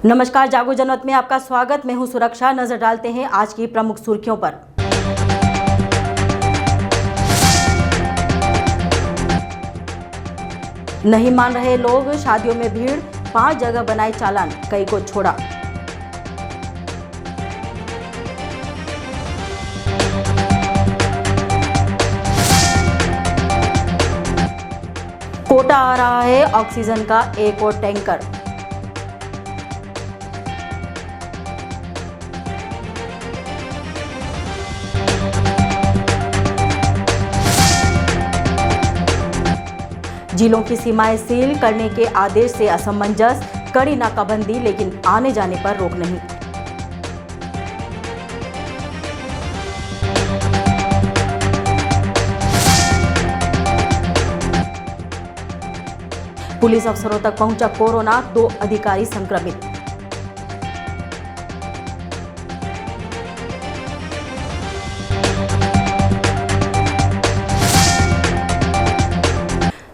नमस्कार, जागो जनमत में आपका स्वागत। मैं हूं सुरक्षा। नजर डालते हैं आज की प्रमुख सुर्खियों पर। नहीं मान रहे लोग, शादियों में भीड़, 5 जगह बनाए चालान, कई को छोड़ा। कोटा आ रहा है ऑक्सीजन का एक और टैंकर। जिलों की सीमाएं सील करने के आदेश से असमंजस, कड़ी नाकाबंदी लेकिन आने जाने पर रोक नहीं। पुलिस अफसरों तक पहुंचा कोरोना, 2 अधिकारी संक्रमित।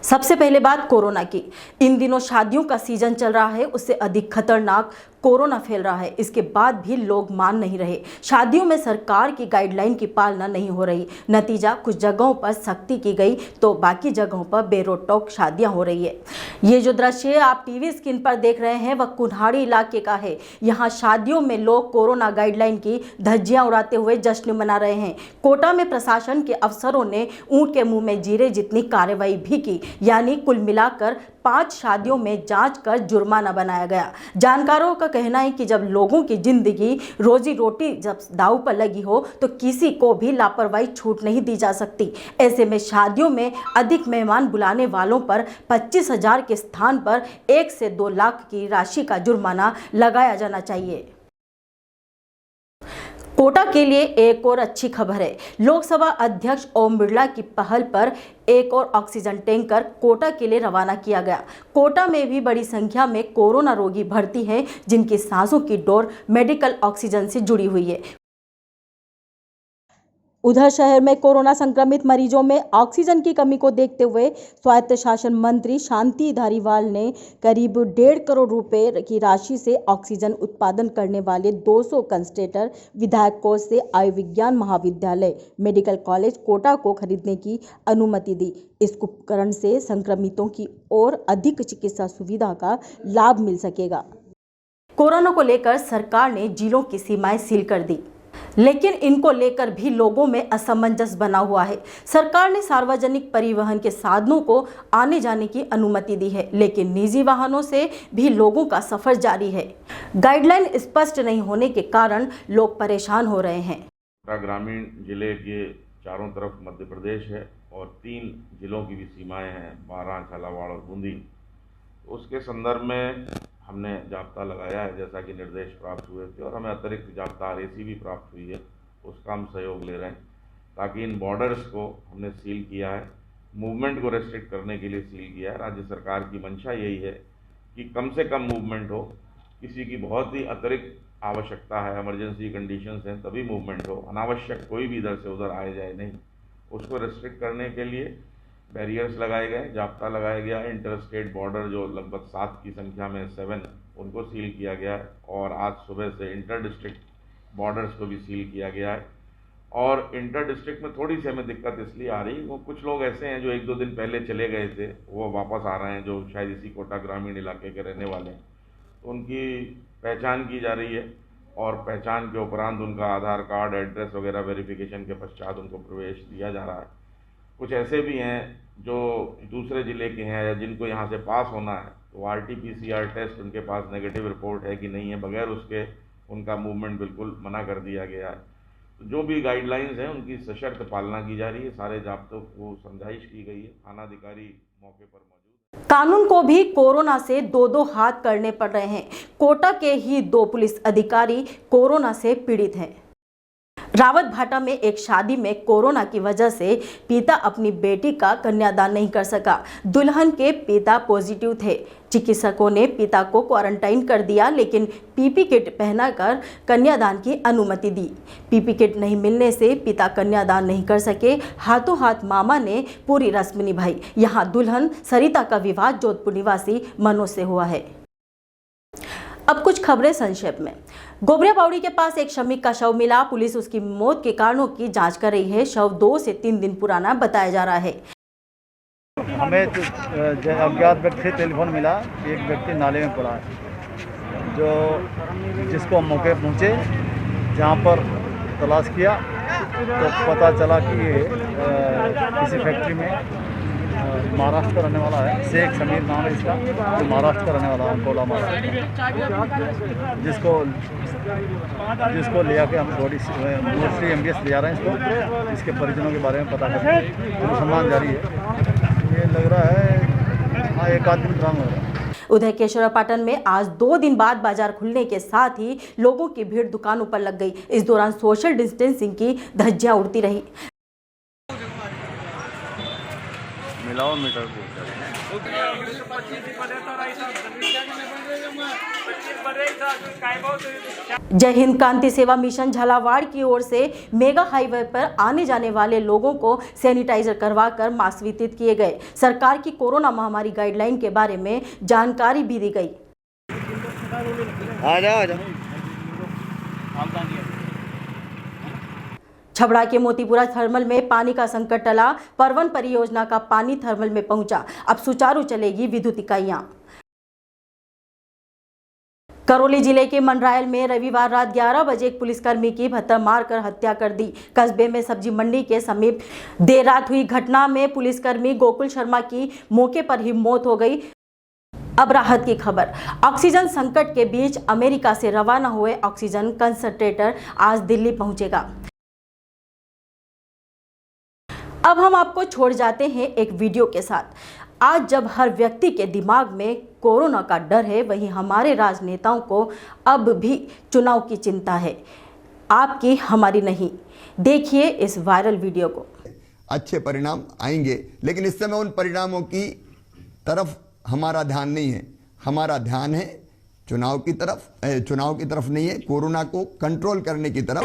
सबसे पहले बात कोरोना की। इन दिनों शादियों का सीजन चल रहा है, उससे अधिक खतरनाक कोरोना फैल रहा है। इसके बाद भी लोग मान नहीं रहे। शादियों में सरकार की गाइडलाइन की पालना नहीं हो रही। नतीजा, कुछ जगहों पर सख्ती की गई तो बाकी जगहों पर बेरोक-टोक शादियां हो रही है। ये जो दृश्य आप टीवी स्क्रीन पर देख रहे हैं वह कुन्हाड़ी इलाके का है। यहाँ शादियों में लोग कोरोना गाइडलाइन की धज्जियां उड़ाते हुए जश्न मना रहे हैं। कोटा में प्रशासन के अफसरों ने ऊंट के मुंह में जीरे जितनी कार्रवाई भी की, यानी कुल मिलाकर 5 शादियों में जांच कर जुर्माना बनाया गया। जानकारों का कहना है कि जब लोगों की जिंदगी, रोजी रोटी जब दांव पर लगी हो तो किसी को भी लापरवाही छूट नहीं दी जा सकती। ऐसे में शादियों में अधिक मेहमान बुलाने वालों पर 25,000 के स्थान पर 1 से 2 लाख की राशि का जुर्माना लगाया जाना चाहिए। कोटा के लिए एक और अच्छी खबर है। लोकसभा अध्यक्ष ओम बिरला की पहल पर एक और ऑक्सीजन टैंकर कोटा के लिए रवाना किया गया। कोटा में भी बड़ी संख्या में कोरोना रोगी भर्ती हैं, जिनकी सांसों की डोर मेडिकल ऑक्सीजन से जुड़ी हुई है। उधर शहर में कोरोना संक्रमित मरीजों में ऑक्सीजन की कमी को देखते हुए स्वायत्त शासन मंत्री शांति धारीवाल ने करीब 1.5 करोड़ रुपए की राशि से ऑक्सीजन उत्पादन करने वाले 200 कंसंट्रेटर विधायक कोष से आयुर्विज्ञान महाविद्यालय मेडिकल कॉलेज कोटा को खरीदने की अनुमति दी। इस उपकरण से संक्रमितों की और अधिक चिकित्सा सुविधा का लाभ मिल सकेगा। कोरोना को लेकर सरकार ने जिलों की सीमाएं सील कर दी, लेकिन इनको लेकर भी लोगों में असमंजस बना हुआ है। सरकार ने सार्वजनिक परिवहन के साधनों को आने जाने की अनुमति दी है, लेकिन निजी वाहनों से भी लोगों का सफर जारी है। गाइडलाइन स्पष्ट नहीं होने के कारण लोग परेशान हो रहे हैं। ग्रामीण जिले के चारों तरफ मध्य प्रदेश है और 3 जिलों की भी सीमाएं हैं, बारां, झालावाड़ और बूंदी। उसके संदर्भ में हमने जाब्ता लगाया है, जैसा कि निर्देश प्राप्त हुए थे, और हमें अतिरिक्त जाब्ता RAC भी प्राप्त हुई है। उसका हम सहयोग ले रहे हैं ताकि इन बॉर्डर्स को हमने सील किया है, मूवमेंट को रेस्ट्रिक्ट करने के लिए सील किया है। राज्य सरकार की मंशा यही है कि कम से कम मूवमेंट हो। किसी की बहुत ही अतिरिक्त आवश्यकता है, इमरजेंसी कंडीशंस हैं, तभी मूवमेंट हो। अनावश्यक कोई भी इधर से उधर आए जाए नहीं। उसको रेस्ट्रिक्ट करने के लिए बैरियर्स लगाए गए, जाब्ता लगाया गया। इंटर स्टेट बॉर्डर जो लगभग 7 की संख्या में 7, उनको सील किया गया है। और आज सुबह से इंटर डिस्ट्रिक्ट बॉर्डर्स को भी सील किया गया है। और इंटर डिस्ट्रिक्ट में थोड़ी सी हमें दिक्कत इसलिए आ रही, वो कुछ लोग ऐसे हैं जो 1-2 दिन पहले चले गए थे, वो वापस आ रहे हैं, जो शायद इसी कोटा ग्रामीण इलाके के रहने वाले हैं। तो उनकी पहचान की जा रही है और पहचान के उपरांत उनका आधार कार्ड, एड्रेस वगैरह वेरिफिकेशन के पश्चात उनको प्रवेश दिया जा रहा है। कुछ ऐसे भी हैं जो दूसरे ज़िले के हैं या जिनको यहाँ से पास होना है, तो RT-PCR टेस्ट उनके पास नेगेटिव रिपोर्ट है कि नहीं है, बगैर उसके उनका मूवमेंट बिल्कुल मना कर दिया गया है। तो जो भी गाइडलाइंस हैं उनकी सशर्त पालना की जा रही है। सारे जाब्तों को समझाइश की गई है। थानाधिकारी मौके पर मौजूद। कानून को भी कोरोना से 2-2 हाथ करने पड़ रहे हैं। कोटा के ही 2 पुलिस अधिकारी कोरोना से पीड़ित हैं। रावत भाटा में एक शादी में कोरोना की वजह से पिता अपनी बेटी का कन्यादान नहीं कर सका। दुल्हन के पिता पॉजिटिव थे। चिकित्सकों ने पिता को क्वारंटाइन कर दिया, लेकिन पीपी किट पहनाकर कन्यादान की अनुमति दी। पीपी किट नहीं मिलने से पिता कन्यादान नहीं कर सके। हाथों हाथ मामा ने पूरी रस्म निभाई। यहाँ दुल्हन सरिता का विवाह जोधपुर निवासी मनोज से हुआ है। अब कुछ खबरें संक्षेप में। गोबरिया बावड़ी के पास एक श्रमिक का शव मिला। पुलिस उसकी मौत के कारणों की जांच कर रही है। शव 2 से 3 दिन पुराना बताया जा रहा है। हमें अज्ञात व्यक्ति से टेलीफोन मिला कि एक व्यक्ति नाले में पड़ा है, जिसको हम मौके पहुँचे, जहाँ पर तलाश किया तो पता चला कि ये किसी फैक्ट्री में महाराष्ट्र का रहने वाला है। शेख समीर नाम है इसका, जो महाराष्ट्र का रहने वाला है, कोला महाराष्ट्र, जिसको ले आके हम बॉडी मोस्टली MBS ले जा रहे हैं इसको। इसके परिजनों के बारे में पता करते हैं, अनुसंधान जारी है। ये लग रहा है हाँ 1 आध दिन काम लग रहा है। उधर केशवरापाटन में आज 2 दिन बाद बाजार खुलने के साथ ही लोगों की भीड़ दुकानों पर लग गई। इस दौरान सोशल डिस्टेंसिंग की धज्जियां उड़ती रही। जय हिंद क्रांति सेवा मिशन झालावाड़ की ओर से मेगा हाईवे पर आने जाने वाले लोगों को सैनिटाइजर करवाकर मास्क वितरित किए गए। सरकार की कोरोना महामारी गाइडलाइन के बारे में जानकारी भी दी गई। छबड़ा के मोतीपुरा थर्मल में पानी का संकट टला। परवन परियोजना का पानी थर्मल में पहुंचा। अब सुचारू चलेगी विद्युत इकाइयां। करौली जिले के मंडरायल में रविवार रात 11 बजे एक पुलिसकर्मी की पत्थर मारकर हत्या कर दी। कस्बे में सब्जी मंडी के समीप देर रात हुई घटना में पुलिसकर्मी गोकुल शर्मा की मौके पर ही मौत हो गई। अब राहत की खबर। ऑक्सीजन संकट के बीच अमेरिका से रवाना हुए ऑक्सीजन कंसंट्रेटर आज दिल्ली पहुंचेगा। अब हम आपको छोड़ जाते हैं एक वीडियो के साथ। आज जब हर व्यक्ति के दिमाग में कोरोना का डर है, वहीं हमारे राजनेताओं को अब भी चुनाव की चिंता है, आपकी हमारी नहीं। देखिए इस वायरल वीडियो को। अच्छे परिणाम आएंगे, लेकिन इस समय उन परिणामों की तरफ हमारा ध्यान नहीं है। हमारा ध्यान है चुनाव की तरफ नहीं है, कोरोना को कंट्रोल करने की तरफ।